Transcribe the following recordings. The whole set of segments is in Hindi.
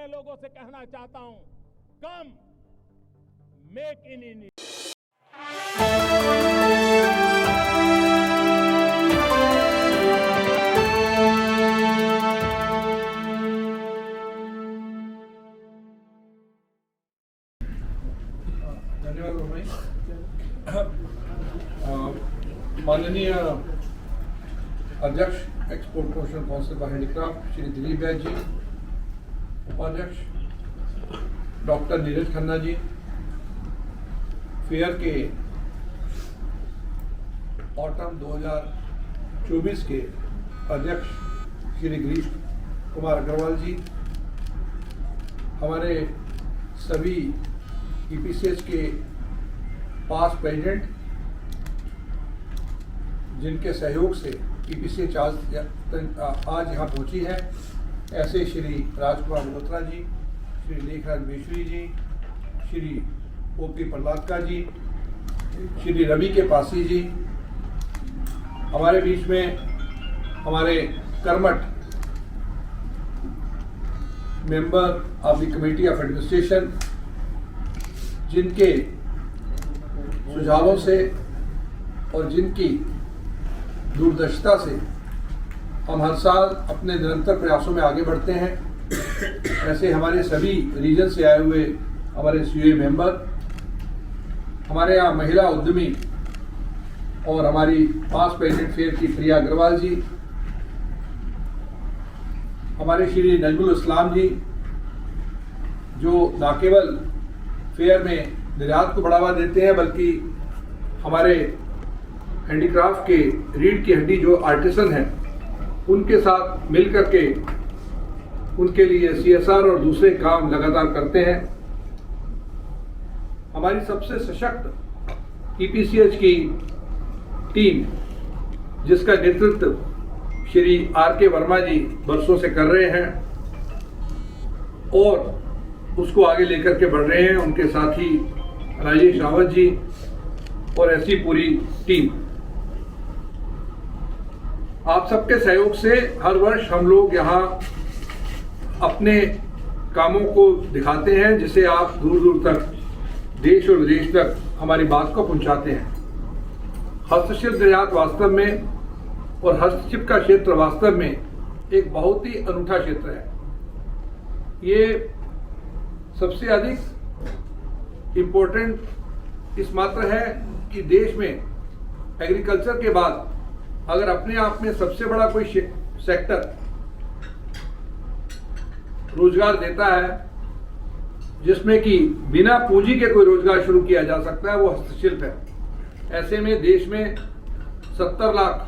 लोगों से कहना चाहता हूं, कम मेक इन इंडिया। धन्यवाद भाई। माननीय अध्यक्ष export promotion council for handicraft Shri Dilip Baid ji, उपाध्यक्ष डॉक्टर नीरज खन्ना जी, फेयर के ऑटम 2024 के अध्यक्ष श्री गिरीश कुमार अग्रवाल जी, हमारे सभी ईपीसीएच के पास्ट प्रेसिडेंट जिनके सहयोग से ईपीसीएच आज यहाँ पहुँची है, ऐसे श्री राजकुमार मल्होत्रा जी, श्री लेखराज बेशरी जी, श्री ओपी प्रहलादका जी, श्री रवि के पासी जी, हमारे बीच में हमारे कर्मठ member of the committee of administration, जिनके सुझावों से और जिनकी दूरदर्शिता से हम हर साल अपने निरंतर प्रयासों में आगे बढ़ते हैं, ऐसे हमारे सभी रीजन से आए हुए हमारे सीओए मेंबर, हमारे यहाँ महिला उद्यमी और हमारी पास्ट प्रेसिडेंट फेयर की प्रिया अग्रवाल जी, हमारे श्री नजमुल इस्लाम जी, जो न केवल फेयर में निर्यात को बढ़ावा देते हैं बल्कि हमारे हैंडीक्राफ्ट के रीढ़ की हड्डी जो आर्टिसन हैं उनके साथ मिलकर के उनके लिए सीएसआर और दूसरे काम लगातार करते हैं। हमारी सबसे सशक्त ईपीसीएच की टीम, जिसका नेतृत्व श्री आर.के. वर्मा जी बरसों से कर रहे हैं और उसको आगे लेकर के बढ़ रहे हैं, उनके साथ ही राजेश रावत जी और ऐसी पूरी टीम, आप सबके सहयोग से हर वर्ष हम लोग यहाँ अपने कामों को दिखाते हैं, जिसे आप दूर दूर तक देश और विदेश तक हमारी बात को पहुंचाते हैं। हस्तशिल्प निर्यात वास्तव में और हस्तशिल्प का क्षेत्र वास्तव में एक बहुत ही अनूठा क्षेत्र है। ये सबसे अधिक इम्पोर्टेंट इस मात्र है कि देश में एग्रीकल्चर के बाद अगर अपने आप में सबसे बड़ा कोई सेक्टर रोजगार देता है जिसमें कि बिना पूंजी के कोई रोजगार शुरू किया जा सकता है, वो हस्तशिल्प है। ऐसे में देश में 70 लाख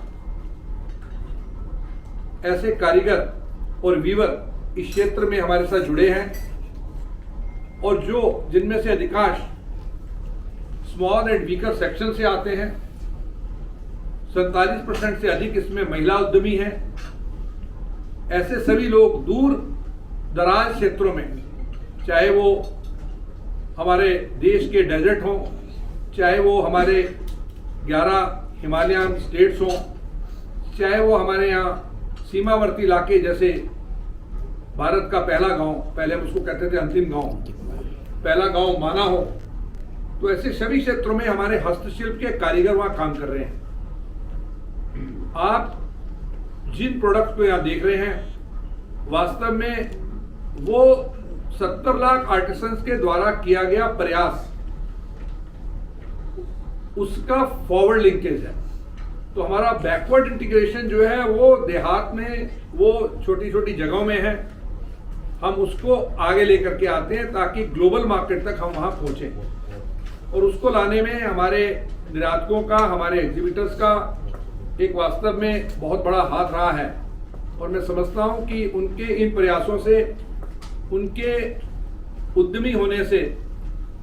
ऐसे कारीगर और वीवर इस क्षेत्र में हमारे साथ जुड़े हैं और जिनमें से अधिकांश स्मॉल एंड वीकर सेक्शन से आते हैं। 47% से अधिक इसमें महिला उद्यमी हैं। ऐसे सभी लोग दूर दराज क्षेत्रों में, चाहे वो हमारे देश के डेजर्ट हों, चाहे वो हमारे 11 हिमालयन स्टेट्स हों, चाहे वो हमारे यहाँ सीमावर्ती इलाके जैसे भारत का पहला गांव, पहले हम उसको कहते थे अंतिम गांव, पहला गांव माना हो, तो ऐसे सभी क्षेत्रों में हमारे हस्तशिल्प के कारीगर वहां काम कर रहे हैं। आप जिन प्रोडक्ट को यहाँ देख रहे हैं, वास्तव में वो 70 लाख आर्टिसंस के द्वारा किया गया प्रयास, उसका फॉरवर्ड लिंकेज है। तो हमारा बैकवर्ड इंटीग्रेशन जो है वो देहात में, वो छोटी छोटी जगहों में है, हम उसको आगे लेकर के आते हैं ताकि ग्लोबल मार्केट तक हम वहां पहुंचे। और उसको लाने में हमारे निर्यातकों का, हमारे एग्जीबिटर्स का एक वास्तव में बहुत बड़ा हाथ रहा है। और मैं समझता हूं कि उनके इन प्रयासों से, उनके उद्यमी होने से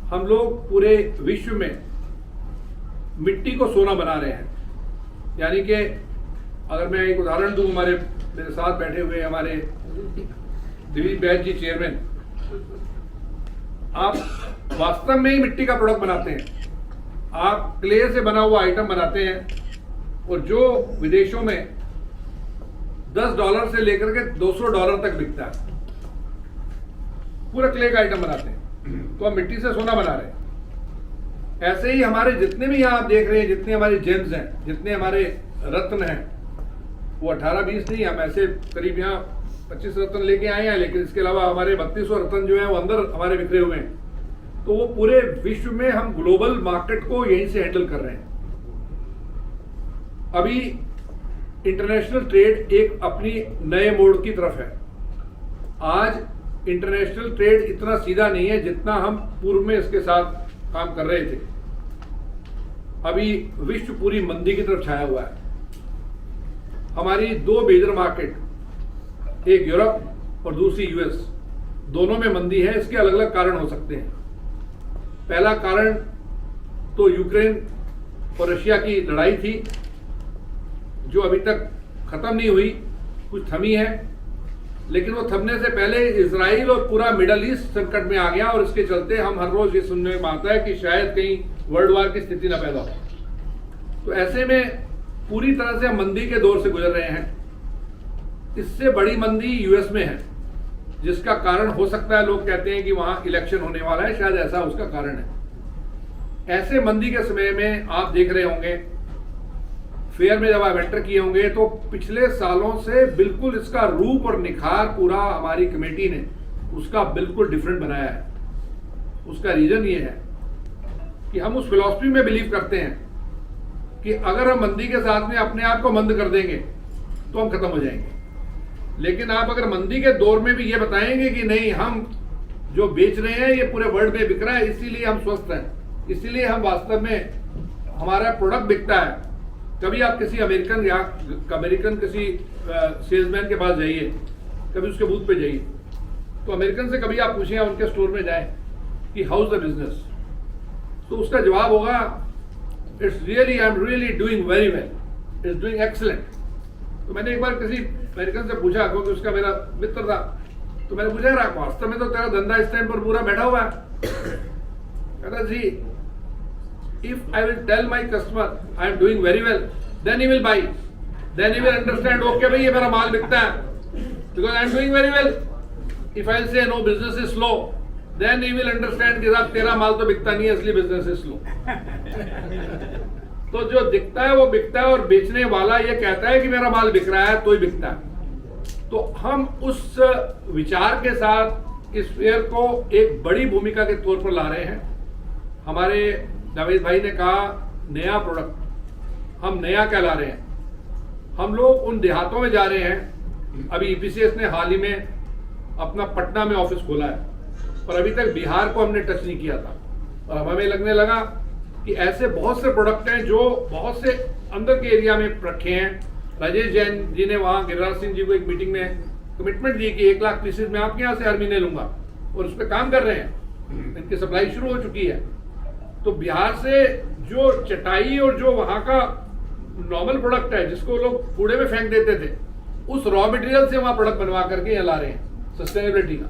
हम लोग पूरे विश्व में मिट्टी को सोना बना रहे हैं। यानी कि अगर मैं एक उदाहरण दूं, मेरे साथ बैठे हुए हमारे दिलीप बैद जी चेयरमैन, आप वास्तव में ही मिट्टी का प्रोडक्ट बनाते हैं, आप क्ले से बना हुआ आइटम बनाते हैं और जो विदेशों में $10 से लेकर के $200 तक बिकता है। पूरा क्ले का आइटम बनाते हैं, तो हम मिट्टी से सोना बना रहे हैं। ऐसे ही हमारे जितने भी यहाँ आप देख रहे हैं, जितने हमारे जेम्स हैं, जितने हमारे रत्न हैं, वो 18-20 नहीं, हम ऐसे करीब यहाँ 25 रत्न लेके आए हैं, लेकिन इसके अलावा हमारे 3200 रत्न जो है वो अंदर हमारे बिखरे हुए हैं। तो वो पूरे विश्व में हम ग्लोबल मार्केट को यहीं से हैंडल कर रहे हैं। अभी इंटरनेशनल ट्रेड एक अपनी नए मोड़ की तरफ है। आज इंटरनेशनल ट्रेड इतना सीधा नहीं है जितना हम पूर्व में इसके साथ काम कर रहे थे। अभी विश्व पूरी मंदी की तरफ छाया हुआ है। हमारी दो मेजर मार्केट, एक यूरोप और दूसरी यूएस, दोनों में मंदी है। इसके अलग अलग कारण हो सकते हैं। पहला कारण तो यूक्रेन और रशिया की लड़ाई थी, जो अभी तक खत्म नहीं हुई, कुछ थमी है, लेकिन वो थमने से पहले इजराइल और पूरा मिडल ईस्ट संकट में आ गया, और इसके चलते हम हर रोज ये सुनने में आता है कि शायद कहीं वर्ल्ड वार की स्थिति न पैदा हो। तो ऐसे में पूरी तरह से हम मंदी के दौर से गुजर रहे हैं। इससे बड़ी मंदी यूएस में है, जिसका कारण हो सकता है, लोग कहते हैं कि वहां इलेक्शन होने वाला है, शायद ऐसा उसका कारण है। ऐसे मंदी के समय में आप देख रहे होंगे, फेयर में जब आप एंटर किए होंगे, तो पिछले सालों से बिल्कुल इसका रूप और निखार पूरा हमारी कमेटी ने उसका बिल्कुल डिफरेंट बनाया है। उसका रीजन ये है कि हम उस फिलॉसफी में बिलीव करते हैं कि अगर हम मंदी के साथ में अपने आप को मंद कर देंगे तो हम खत्म हो जाएंगे। लेकिन आप अगर मंदी के दौर में भी ये बताएंगे कि नहीं, हम जो बेच रहे हैं ये पूरे वर्ल्ड में बिक रहा है, इसीलिए हम स्वस्थ हैं, इसीलिए हम वास्तव में हमारा प्रोडक्ट बिकता है। कभी आप किसी अमेरिकन किसी सेल्समैन के पास जाइए, कभी उसके बूथ पे जाइए, तो अमेरिकन से कभी आप पूछिए, उनके स्टोर में जाएं कि हाउस द बिजनेस, तो उसका जवाब होगा, it's really, I am really doing very well, it's doing excellent. तो मैंने एक बार किसी अमेरिकन से पूछा, क्योंकि उसका मेरा मित्र था, तो मैंने पूछा, यार वास्तव में तो तेरा धंधा इस टाइम पर पूरा बैठा हुआ है। कहता जी, if I will tell my customer I am doing very well, then he will buy, then he will understand, okay भाई ये मेरा माल बिकता है, because I am doing very well. If I will say no, business is slow, then he will understand कि साहब तेरा माल तो बिकता नहीं है, इसलिए business is slow. तो जो दिखता है वो बिकता है, और बेचने वाला ये कहता है कि मेरा माल बिक रहा है तो ही बिकता है। तो हम उस विचार के साथ इस फेयर को एक बड़ी भूमिका के तौर पर ला रहे हैं। हमारे जावेद भाई ने कहा, नया प्रोडक्ट, हम नया क्या ला रहे हैं। हम लोग उन देहातों में जा रहे हैं। अभी ईपीसीएस ने हाल ही में अपना पटना में ऑफिस खोला है, पर अभी तक बिहार को हमने टच नहीं किया था, और हमें लगने लगा कि ऐसे बहुत से प्रोडक्ट हैं जो बहुत से अंदर के एरिया में रखे हैं। राजेश जैन जी ने वहाँ गिरिराज सिंह जी को एक मीटिंग में कमिटमेंट दी कि 1 लाख पीसेज मैं आपके यहाँ से हर महीने लूंगा, और उस पर काम कर रहे हैं। इनकी सप्लाई शुरू हो चुकी है। तो बिहार से जो चटाई और जो वहाँ का नॉर्मल प्रोडक्ट है, जिसको लोग कूड़े में फेंक देते थे, उस रॉ मटेरियल से वहाँ प्रोडक्ट बनवा करके यहाँ ला रहे हैं, सस्टेनेबिलिटी का।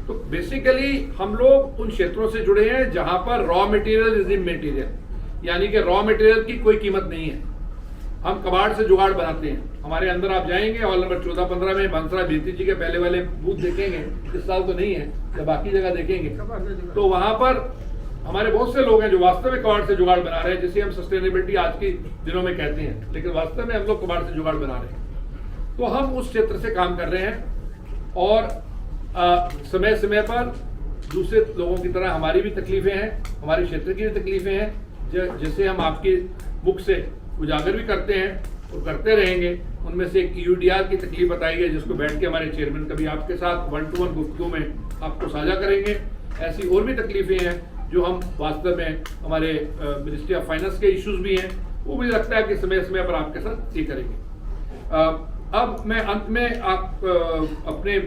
तो बेसिकली हम लोग उन क्षेत्रों से जुड़े हैं जहां पर रॉ मटेरियल इज इमटेरियल, यानी कि रॉ मटेरियल की कोई कीमत नहीं है। हम कबाड़ से जुगाड़ बनाते हैं। हमारे अंदर आप जाएंगे, हॉल नंबर 14-15 में बंसरा बेती जी के पहले वाले बूथ देखेंगे, इस साल तो नहीं है, तो बाकी जगह देखेंगे, तो वहां पर हमारे बहुत से लोग हैं जो वास्तव में कबाड़ से जुगाड़ बना रहे हैं, जिसे हम सस्टेनेबिलिटी आज के दिनों में कहते हैं, लेकिन वास्तव में हम लोग कबाड़ से जुगाड़ बना रहे हैं। तो हम उस क्षेत्र से काम कर रहे हैं, और समय समय पर दूसरे लोगों की तरह हमारी भी तकलीफें हैं, हमारे क्षेत्र की भी तकलीफें हैं, जिसे हम आपके मुख से उजागर भी करते हैं और करते रहेंगे। उनमें से एक यूडीआर की तकलीफ बताई गई, जिसको बैठ के हमारे चेयरमैन कभी आपके साथ 1-to-1 गुफ्तगू में आपको साझा करेंगे। ऐसी और भी तकलीफें हैं जो हम वास्तव में हमारे मिनिस्ट्री ऑफ फाइनेंस के इश्यूज भी हैं, वो मुझे लगता है कि समय समय पर आपके साथ ये करेंगे। अब मैं अंत में आप अपने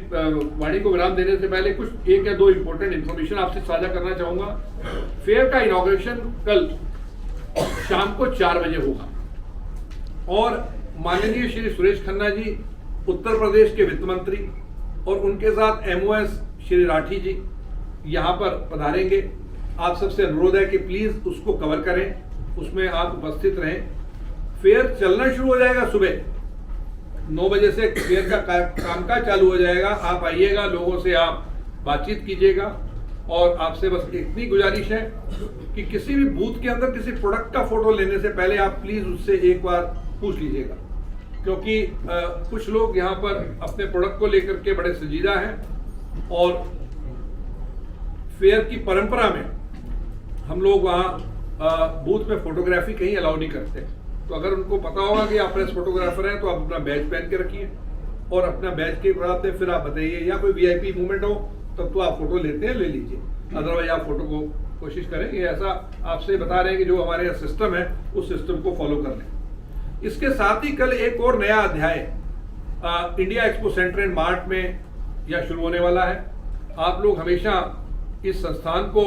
वाणी को विराम देने से पहले कुछ 1 या 2 इंपॉर्टेंट इन्फॉर्मेशन आपसे साझा करना चाहूंगा। फेयर का इनॉग्रेशन कल शाम को 4 बजे होगा, और माननीय श्री सुरेश खन्ना जी उत्तर प्रदेश के वित्त मंत्री और उनके साथ MOS श्री राठी जी यहाँ पर पधारेंगे। आप सबसे अनुरोध है कि प्लीज उसको कवर करें, उसमें आप उपस्थित रहें। फेयर चलना शुरू हो जाएगा सुबह 9 बजे से फेयर का कामकाज चालू हो जाएगा। आप आइएगा, लोगों से आप बातचीत कीजिएगा। और आपसे बस इतनी गुजारिश है कि किसी भी बूथ के अंदर किसी प्रोडक्ट का फोटो लेने से पहले आप प्लीज उससे एक बार पूछ लीजिएगा, क्योंकि कुछ लोग यहाँ पर अपने प्रोडक्ट को लेकर के बड़े संजीदा हैं और फेयर की परंपरा में हम लोग वहाँ बूथ में फोटोग्राफी कहीं अलाउ नहीं करते। तो अगर उनको पता होगा कि आप प्रेस फोटोग्राफर हैं तो आप अपना बैज पहन के रखिए और अपना बैज के बाद फिर आप बताइए, या कोई वीआईपी मूवमेंट हो तब तो आप फोटो लेते हैं ले लीजिए, अदरवाइज आप फोटो को कोशिश करें। ये ऐसा आपसे बता रहे हैं कि जो हमारे यहाँ सिस्टम है उस सिस्टम को फॉलो कर लें। इसके साथ ही कल एक और नया अध्याय India expo centre and mart में यह शुरू होने वाला है। आप लोग हमेशा इस संस्थान को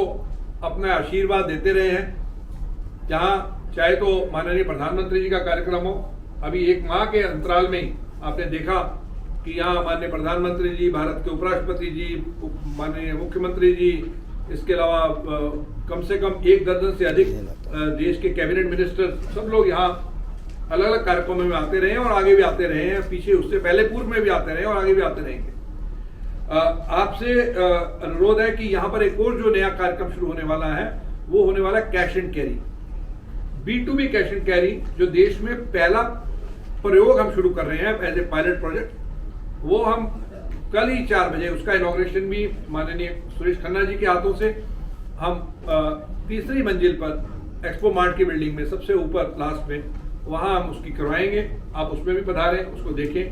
अपना आशीर्वाद देते रहे हैं, जहां चाहे तो माननीय प्रधानमंत्री जी का कार्यक्रम हो, अभी एक माह के अंतराल में ही आपने देखा कि यहाँ माननीय प्रधानमंत्री जी, भारत के उपराष्ट्रपति जी, माननीय मुख्यमंत्री जी, इसके अलावा कम से कम 1 दर्जन से अधिक देश के कैबिनेट मिनिस्टर, सब लोग यहाँ अलग अलग कार्यक्रमों में आते रहे हैं और आगे भी आते रहे हैं। पीछे उससे पहले पूर्व में भी आते रहे और आगे भी आते रहेंगे। आपसे अनुरोध है कि यहाँ पर एक और जो नया कार्यक्रम शुरू होने वाला है वो होने वाला है cash and carry, B2B cash and carry, जो देश में पहला प्रयोग हम शुरू कर रहे हैं एज ए पायलट प्रोजेक्ट। वो हम कल ही 4 बजे उसका इनॉग्रेशन भी माननीय सुरेश खन्ना जी के हाथों से हम 3री मंजिल पर एक्सपो मार्ट की बिल्डिंग में सबसे ऊपर लास्ट में वहां हम उसकी करवाएंगे। आप उसमें भी पधारें, उसको देखें।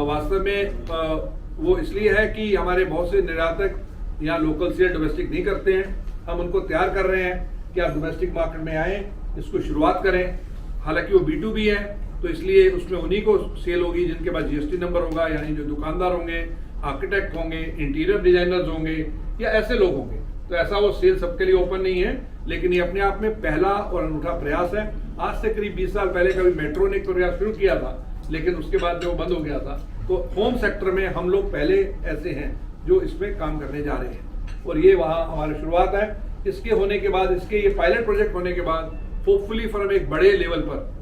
वास्तव में वो इसलिए है कि हमारे बहुत से निर्यातक यहाँ लोकल सेल डोमेस्टिक नहीं करते हैं। हम उनको तैयार कर रहे हैं कि आप डोमेस्टिक मार्केट में आएँ, इसको शुरुआत करें। हालांकि वो B2B है तो इसलिए उसमें उन्हीं को सेल होगी जिनके पास GST नंबर होगा, यानी जो दुकानदार होंगे, आर्किटेक्ट होंगे, इंटीरियर डिजाइनर्स होंगे या ऐसे लोग होंगे। तो ऐसा वो सेल सबके लिए ओपन नहीं है, लेकिन ये अपने आप में पहला और अनूठा प्रयास है। आज से करीब 20 साल पहले कभी मेट्रो ने प्रयास शुरू किया था, लेकिन उसके बाद जो बंद हो गया था। तो होम सेक्टर में हम लोग पहले ऐसे हैं जो इसमें काम करने जा रहे हैं और ये वहाँ हमारी शुरुआत है। इसके होने के बाद, इसके ये पायलट प्रोजेक्ट होने के बाद होपफुली फॉर एक बड़े लेवल पर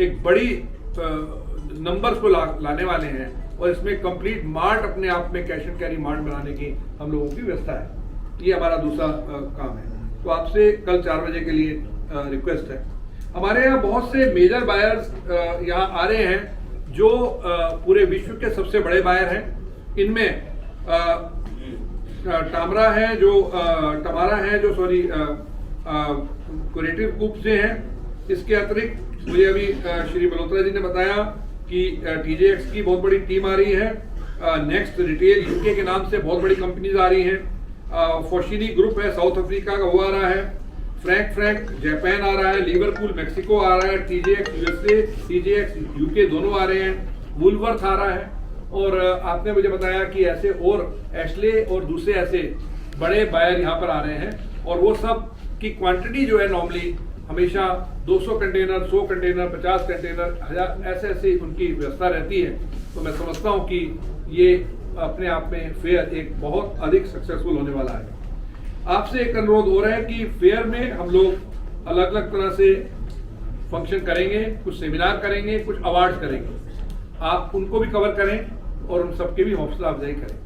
एक बड़ी नंबर्स को लाने वाले हैं और इसमें कंप्लीट मार्ट अपने आप में कैश एंड कैरी मार्ट बनाने की हम लोगों की व्यवस्था है। ये हमारा दूसरा काम है। तो आपसे कल 4 बजे के लिए रिक्वेस्ट है। हमारे यहाँ बहुत से मेजर बायर्स यहाँ आ रहे हैं जो पूरे विश्व के सबसे बड़े बायर हैं। इनमें टमारा है जो क्रिएटिव कूप से हैं। इसके अतिरिक्त मुझे अभी श्री मल्होत्रा जी ने बताया कि TJX की बहुत बड़ी टीम आ रही है। नेक्स्ट रिटेल UK के नाम से बहुत बड़ी कंपनीज आ रही हैं। फोशिनी ग्रुप है साउथ अफ्रीका का, वो आ रहा है। फ्रैंक जापान आ रहा है। लिवरपूल मैक्सिको आ रहा है। TJX USA, TJX UK दोनों आ रहे हैं। वुलवर्थ आ रहा है। और आपने मुझे बताया कि ऐसे और एशले और दूसरे ऐसे बड़े बायर यहाँ पर आ रहे हैं और वो सब की क्वांटिटी जो है नॉर्मली हमेशा 200 कंटेनर, 100 कंटेनर, 50 कंटेनर, 1000 ऐसे उनकी व्यवस्था रहती है। तो मैं समझता हूँ कि ये अपने आप में फेयर एक बहुत अधिक सक्सेसफुल होने वाला है। आपसे एक अनुरोध हो रहा है कि फेयर में हम लोग अलग अलग तरह से फंक्शन करेंगे, कुछ सेमिनार करेंगे, कुछ अवार्ड्स करेंगे। आप उनको भी कवर करें और उन सबके भी हौसला अफजाई करें।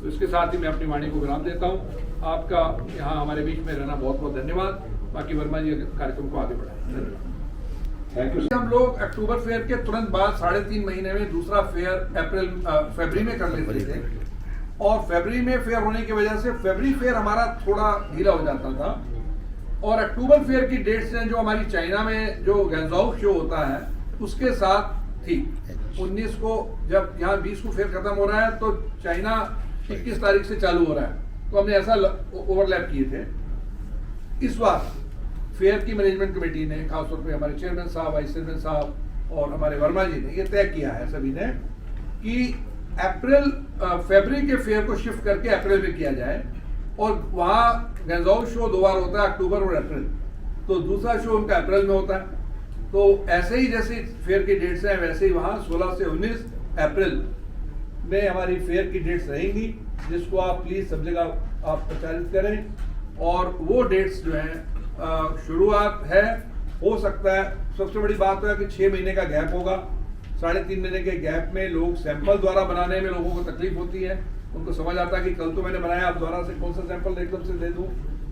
तो इसके साथ ही मैं अपनी वाणी को विराम देता हूँ। आपका यहाँ हमारे बीच में रहना बहुत बहुत धन्यवाद। बाकी वर्मा जी कार्यक्रम को आगे बढ़ाएं। धन्यवाद। Thank you. हम लोग अक्टूबर फेयर के तुरंत बाद 3.5 महीने में दूसरा फेयर फरवरी में कर लेते थे और फरवरी में फेयर होने की वजह से फरवरी फेयर हमारा थोड़ा ढीला हो जाता था और अक्टूबर फेयर की डेट्स हैं जो हमारी चाइना में जो गैंगजोउ शो होता है उसके साथ थी। 19 को जब यहाँ 20 को फेयर खत्म हो रहा है तो चाइना 21 तारीख से चालू हो रहा है, तो हमने ऐसा ओवरलैप किए थे। इस बार फेयर की मैनेजमेंट कमेटी ने, खासतौर पे हमारे चेयरमैन साहब, वाइस चेयरमैन साहब और हमारे वर्मा जी ने ये तय किया है सभी ने कि फरवरी के फेयर को शिफ्ट करके अप्रैल में किया जाए और वहाँ गैंगजोउ शो 2 बार होता है, अक्टूबर और अप्रैल। तो दूसरा शो उनका अप्रैल में होता है। तो ऐसे ही जैसे फेयर की डेट्स हैं वैसे ही वहाँ 16 से 19 अप्रैल में हमारी फेयर की डेट्स रहेंगी, जिसको आप प्लीज सब जगह आप प्रचारित करें। और वो डेट्स जो हैं शुरुआत है, हो सकता है सबसे बड़ी बात है कि 6 महीने का गैप होगा। 3.5 महीने के गैप में लोग सैंपल द्वारा बनाने में लोगों को तकलीफ होती है, उनको समझ आता है कि कल तो मैंने बनाया, अब दोबारा से कौन सा सैंपल एकदम से दे दूं।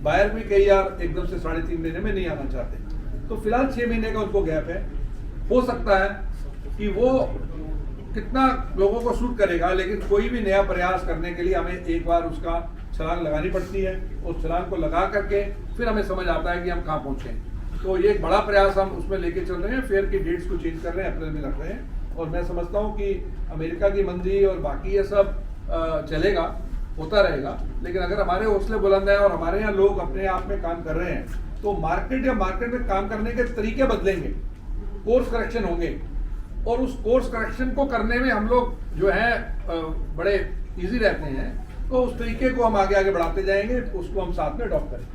बायर भी कई यार एकदम से 3.5 महीने में नहीं आना चाहते, तो फिलहाल 6 महीने का उनको गैप है। हो सकता है कि वो कितना लोगों को सूट करेगा, लेकिन कोई भी नया प्रयास करने के लिए हमें एक बार उसका छलांग लगानी पड़ती है। उस छलांग को लगा करके फिर हमें समझ आता है कि हम कहाँ पहुँचे। तो ये एक बड़ा प्रयास हम उसमें लेके चल रहे हैं। फेयर की डेट्स को चेंज कर रहे हैं, अप्रैल में रख रहे हैं, और मैं समझता हूँ कि अमेरिका की मंदी और बाकी ये सब चलेगा, होता रहेगा। लेकिन अगर हमारे हौसले बुलंद हैं और हमारे यहाँ लोग अपने आप में काम कर रहे हैं, तो मार्केट में काम करने के तरीके बदलेंगे, कोर्स करेक्शन होंगे, और उस कोर्स करेक्शन को करने में हम लोग जो है बड़े इजी रहते हैं। तो उस तरीके को हम आगे बढ़ाते जाएंगे, उसको हम साथ में अडॉप्ट करेंगे।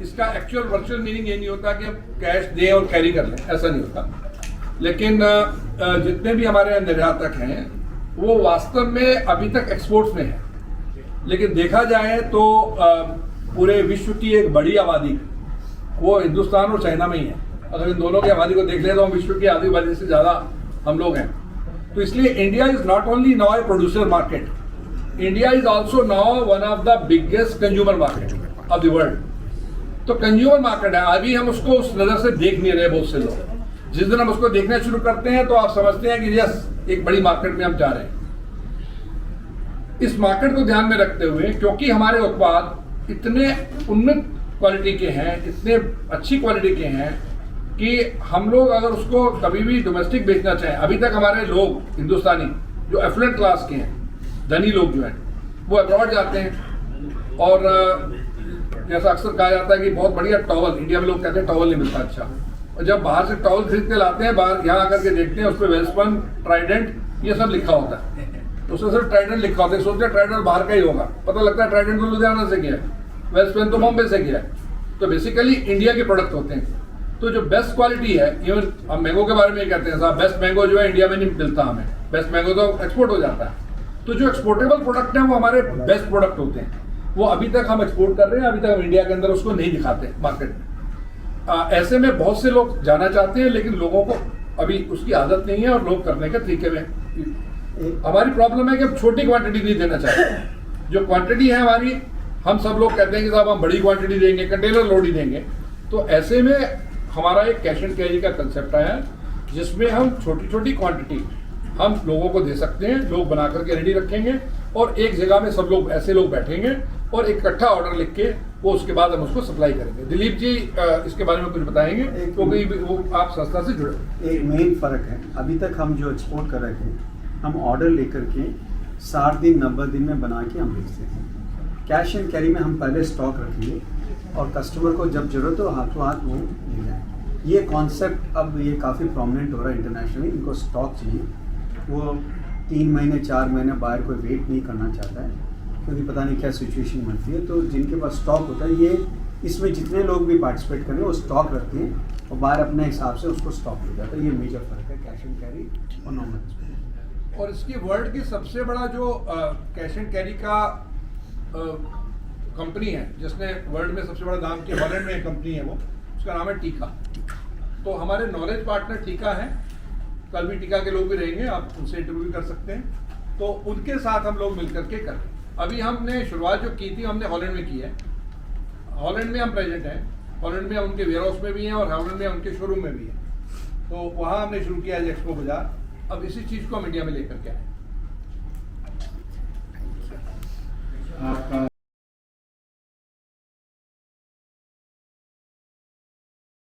इसका एक्चुअल वर्चुअल मीनिंग ये नहीं होता कि हम कैश दें और कैरी कर लें, ऐसा नहीं होता। लेकिन जितने भी हमारे निर्यातक हैं वो वास्तव में अभी तक एक्सपोर्ट्स में है, लेकिन देखा जाए तो पूरे विश्व की एक बड़ी आबादी वो हिंदुस्तान और चाइना में ही है। अगर इन दोनों की आबादी को देख ले तो हम विश्व की आबादी से ज़्यादा हम लोग हैं। तो इसलिए India is not only now a producer market, India is also now one of the biggest consumer market of the world. तो कंज्यूमर मार्केट है, अभी हम उसको उस नज़र से देख नहीं रहे बहुत से लोग। जिस दिन हम उसको देखना शुरू करते हैं तो आप समझते हैं कि यस, एक बड़ी मार्केट में हम जा रहे हैं। इस मार्केट को ध्यान में रखते हुए, क्योंकि हमारे उत्पाद इतने उन्नत क्वालिटी के हैं, इतने अच्छी क्वालिटी के हैं कि हम लोग अगर उसको कभी भी डोमेस्टिक बेचना चाहें, अभी तक हमारे लोग हिंदुस्तानी जो एफ्लुएंट क्लास के हैं, धनी लोग जो हैं, वो अब्रॉड जाते हैं। और जैसा अक्सर कहा जाता है कि बहुत बढ़िया टॉवल, इंडिया में लोग कहते हैं टॉवल नहीं मिलता अच्छा, और जब बाहर से टॉवल खरीद के लाते हैं, बाहर यहाँ आकर के देखते हैं उस पर वेल्सपन, ट्राइडेंट, ये सब लिखा होता है। उसमें सिर्फ ट्राइडेंट लिखा होता है, सोचते हैं ट्राइडेंट बाहर का ही होगा, पता लगता है ट्राइडेंट तो लुधियाना से गया है, वेल्सपन तो बॉम्बे से गया है। तो बेसिकली इंडिया के प्रोडक्ट होते हैं। तो जो बेस्ट क्वालिटी है, इवन हम मैंगो के बारे में ये कहते हैं साहब, बेस्ट मैंगो जो है इंडिया में नहीं मिलता हमें, बेस्ट मैंगो तो एक्सपोर्ट हो जाता है। तो जो एक्सपोर्टेबल प्रोडक्ट हैं वो हमारे बेस्ट प्रोडक्ट होते हैं, वो अभी तक हम एक्सपोर्ट कर रहे हैं, अभी तक हम इंडिया के अंदर उसको नहीं दिखाते मार्केट में। ऐसे में बहुत से लोग जाना चाहते हैं, लेकिन लोगों को अभी उसकी आदत नहीं है और लोग करने के तरीके में। हमारी प्रॉब्लम है कि हम छोटी क्वांटिटी नहीं देना चाहते। जो क्वांटिटी है हमारी, हम सब लोग कहते हैं कि साहब हम बड़ी क्वांटिटी देंगे, कंटेनर लोड ही देंगे। तो ऐसे में हमारा एक कैश एंड कैरी का कंसेप्ट आया है, जिसमें हम छोटी छोटी क्वांटिटी हम लोगों को दे सकते हैं, लोग बना करके रेडी रखेंगे, और एक जगह में सब लोग ऐसे लोग बैठेंगे और एक इकट्ठा ऑर्डर लिख के वो उसके बाद हम उसको सप्लाई करेंगे। दिलीप जी इसके बारे में कुछ बताएंगे, क्योंकि वो आप संस्था से जुड़े। एक मेन फर्क है, अभी तक हम जो एक्सपोर्ट कर रहे थे, हम ऑर्डर लेकर के 60 दिन 90 दिन में बना के हम बेचते थे। कैश एंड कैरी में हम पहले स्टॉक रखेंगे और कस्टमर को जब जरूरत हो हाथों हाथ वो ले जाए। ये कॉन्सेप्ट अब ये काफ़ी प्रोमिनेंट हो रहा है इंटरनेशनली। इनको स्टॉक चाहिए, वो 3 महीने 4 महीने बाहर कोई वेट नहीं करना चाहता है, क्योंकि पता नहीं क्या सिचुएशन बनती है। तो जिनके पास स्टॉक होता है, ये इसमें जितने लोग भी पार्टिसिपेट करें वो स्टॉक रखते हैं और बाहर अपने हिसाब से उसको स्टॉक ले जाता है। ये मेजर फर्क है कैश एंड कैरी और नॉर्मल। और इसकी वर्ल्ड की सबसे बड़ा जो कैश एंड कैरी का कंपनी है, जिसने वर्ल्ड में सबसे बड़ा दाम की, हॉलैंड में एक कंपनी है, वो उसका नाम है टीका। तो हमारे नॉलेज पार्टनर टीका है, कल भी टीका के लोग भी रहेंगे, आप उनसे इंटरव्यू भी कर सकते हैं। तो उनके साथ हम लोग मिलकर के करें। अभी हमने शुरुआत जो की थी, हमने हॉलैंड में की है। हॉलैंड में हम प्रेजेंट हैं, हॉलैंड में उनके वेयर हाउस में भी हैं और हॉलैंड में उनके शोरूम में भी हैं। तो वहाँ हमने शुरू किया है एक्सपो बाजार। अब इसी चीज़ को हम इंडिया में लेकर के आए।